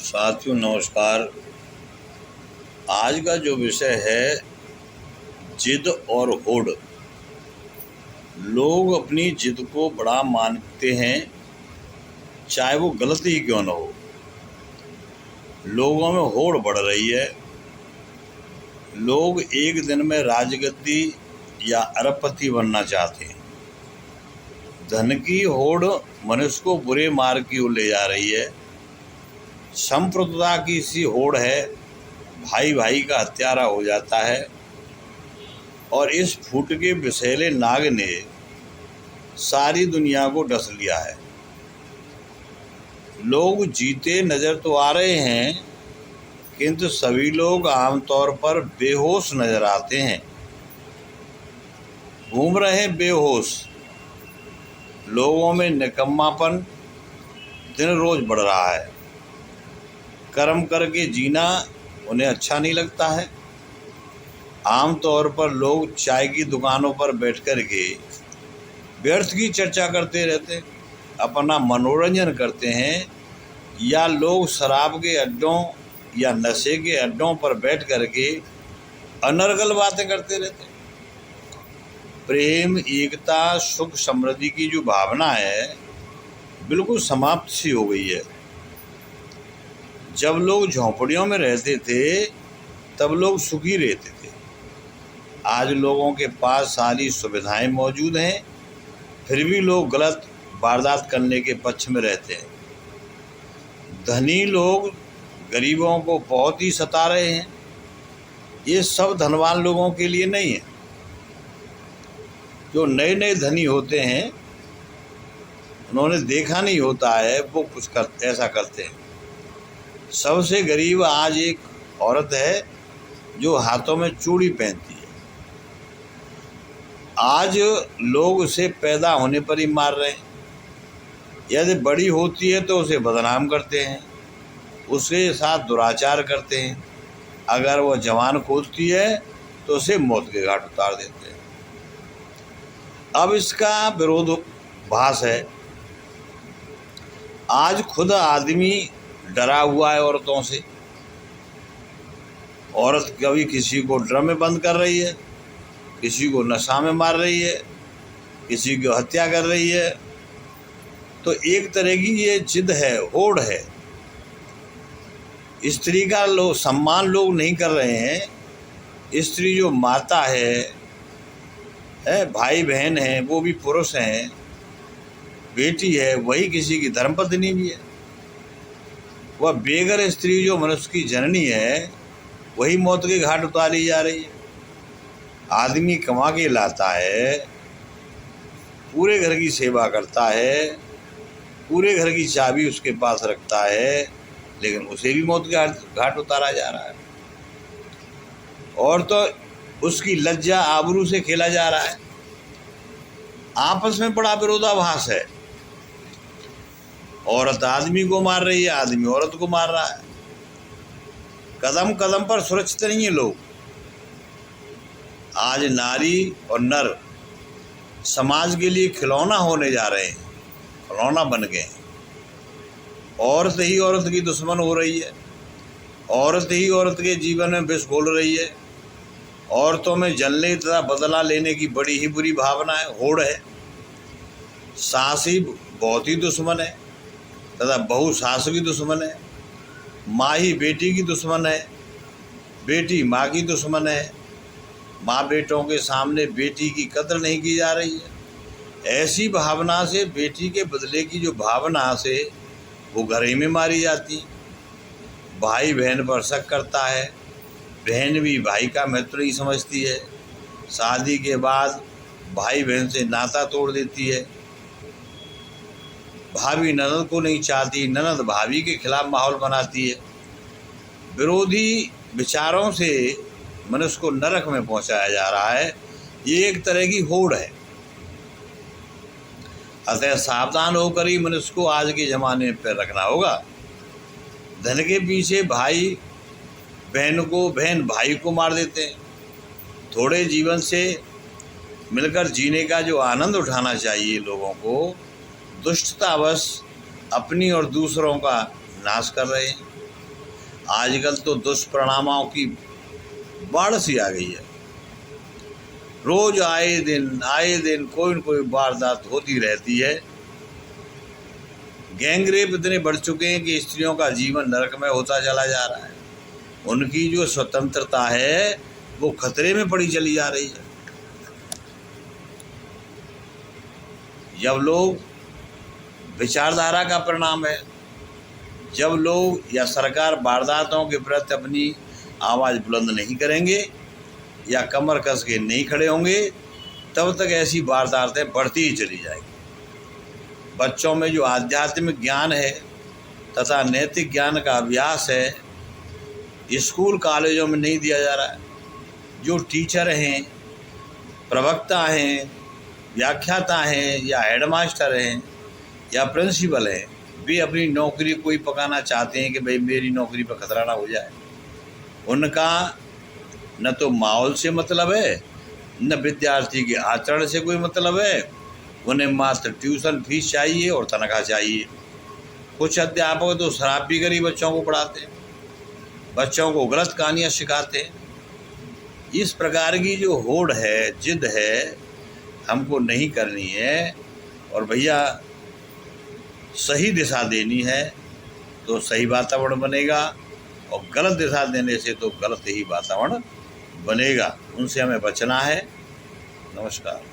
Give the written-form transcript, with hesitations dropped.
साथियों नमस्कार। आज का जो विषय है जिद और होड़। लोग अपनी जिद को बड़ा मानते हैं, चाहे वो गलत ही क्यों न हो। लोगों में होड़ बढ़ रही है। लोग एक दिन में राजगद्दी या अरबपति बनना चाहते हैं। धन की होड़ मनुष्य को बुरे मार्ग की ओर ले जा रही है। संप्रभुता की सी होड़ है, भाई भाई का हत्यारा हो जाता है। और इस फूट के विषैले नाग ने सारी दुनिया को डस लिया है। लोग जीते नज़र तो आ रहे हैं, किंतु सभी लोग आमतौर पर बेहोश नज़र आते हैं। घूम रहे हैं बेहोश। लोगों में निकम्मापन दिन रोज बढ़ रहा है। कर्म करके जीना उन्हें अच्छा नहीं लगता है। आमतौर पर लोग चाय की दुकानों पर बैठ कर के व्यर्थ की चर्चा करते रहते, अपना मनोरंजन करते हैं। या लोग शराब के अड्डों या नशे के अड्डों पर बैठ कर के अनर्गल बातें करते रहते। प्रेम, एकता, सुख, समृद्धि की जो भावना है बिल्कुल समाप्त सी हो गई है। जब लोग झोंपड़ियों में रहते थे तब लोग सुखी रहते थे। आज लोगों के पास सारी सुविधाएं मौजूद हैं, फिर भी लोग गलत वारदात करने के पक्ष में रहते हैं। धनी लोग गरीबों को बहुत ही सता रहे हैं। ये सब धनवान लोगों के लिए नहीं है। जो नए नए धनी होते हैं, उन्होंने देखा नहीं होता है, वो कुछ ऐसा करते हैं। सबसे गरीब आज एक औरत है जो हाथों में चूड़ी पहनती है। आज लोग उसे पैदा होने पर ही मार रहे हैं। यदि बड़ी होती है तो उसे बदनाम करते हैं, उसके साथ दुराचार करते हैं। अगर वह जवान खोजती है तो उसे मौत के घाट उतार देते हैं। अब इसका विरोधाभास है। आज खुद आदमी डरा हुआ है औरतों से। औरत कभी किसी को ड्रम में बंद कर रही है, किसी को नशा में मार रही है, किसी की हत्या कर रही है। तो एक तरह की ये जिद है, होड़ है। स्त्री का सम्मान लोग नहीं कर रहे हैं। स्त्री जो माता है, भाई बहन है, वो भी पुरुष हैं, बेटी है, वही किसी की धर्मपत्नी भी है। वह बेघर स्त्री जो मनुष्य की जननी है, वही मौत के घाट उतारी जा रही है। आदमी कमा के लाता है, पूरे घर की सेवा करता है, पूरे घर की चाबी उसके पास रखता है, लेकिन उसे भी मौत के घाट उतारा जा रहा है। और तो उसकी लज्जा आबरू से खेला जा रहा है। आपस में बड़ा विरोधाभास है। औरत आदमी को मार रही है, आदमी औरत को मार रहा है। कदम कदम पर सुरक्षित नहीं है लोग। आज नारी और नर समाज के लिए खिलौना होने जा रहे हैं, खिलौना बन गए हैं। औरत ही औरत की दुश्मन हो रही है। औरत ही औरत के जीवन में विष घोल रही है। औरतों में जलने तथा बदला लेने की बड़ी ही बुरी भावना है, होड़ है। सास ही बहुत ही दुश्मन है तथा बहू सास की दुश्मन है। माँ ही बेटी की दुश्मन है, बेटी माँ की दुश्मन है। माँ बेटों के सामने बेटी की कदर नहीं की जा रही है। ऐसी भावना से, बेटी के बदले की जो भावना से वो घर ही में मारी जाती। भाई बहन पर शक करता है, बहन भी भाई का महत्व नहीं समझती है। शादी के बाद भाई बहन से नाता तोड़ देती है। भाभी ननद को नहीं चाहती, ननद भाभी के खिलाफ माहौल बनाती है। विरोधी विचारों से मनुष्य को नरक में पहुंचाया जा रहा है। ये एक तरह की होड़ है। अतः सावधान होकर ही मनुष्य को आज के ज़माने पर रखना होगा। धन के पीछे भाई बहन को, बहन भाई को मार देते हैं। थोड़े जीवन से मिलकर जीने का जो आनंद उठाना चाहिए लोगों को, दुष्टतावश अपनी और दूसरों का नाश कर रहे हैं। आजकल तो दुष्परिणामों की बाढ़ सी आ गई है। रोज आए दिन कोई न कोई वारदात होती रहती है। गैंगरेप इतने बढ़ चुके हैं कि स्त्रियों का जीवन नरकमय होता चला जा रहा है। उनकी जो स्वतंत्रता है वो खतरे में पड़ी चली जा रही है। जब लोग विचारधारा का परिणाम है, जब लोग या सरकार वारदातों के प्रति अपनी आवाज़ बुलंद नहीं करेंगे या कमर कस के नहीं खड़े होंगे, तब तक ऐसी वारदातें बढ़ती ही चली जाएंगी। बच्चों में जो आध्यात्मिक ज्ञान है तथा नैतिक ज्ञान का अभ्यास है, स्कूल कॉलेजों में नहीं दिया जा रहा है। जो टीचर हैं, प्रवक्ता हैं, व्याख्याता हैं या हेडमास्टर हैं या प्रिंसिपल हैं, वे अपनी नौकरी को ही पकाना चाहते हैं कि भाई मेरी नौकरी पर खतरा ना हो जाए। उनका न तो माहौल से मतलब है, न विद्यार्थी के आचरण से कोई मतलब है। उन्हें मात्र ट्यूशन फीस चाहिए और तनख्वाह चाहिए। कुछ अध्यापक तो शराब पी कर ही बच्चों को पढ़ाते हैं, बच्चों को गलत कहानियाँ सिखाते हैं। इस प्रकार की जो होड़ है, जिद है, हमको नहीं करनी है। और भैया सही दिशा देनी है तो सही वातावरण बनेगा, और गलत दिशा देने से तो गलत ही वातावरण बनेगा। उनसे हमें बचना है। नमस्कार।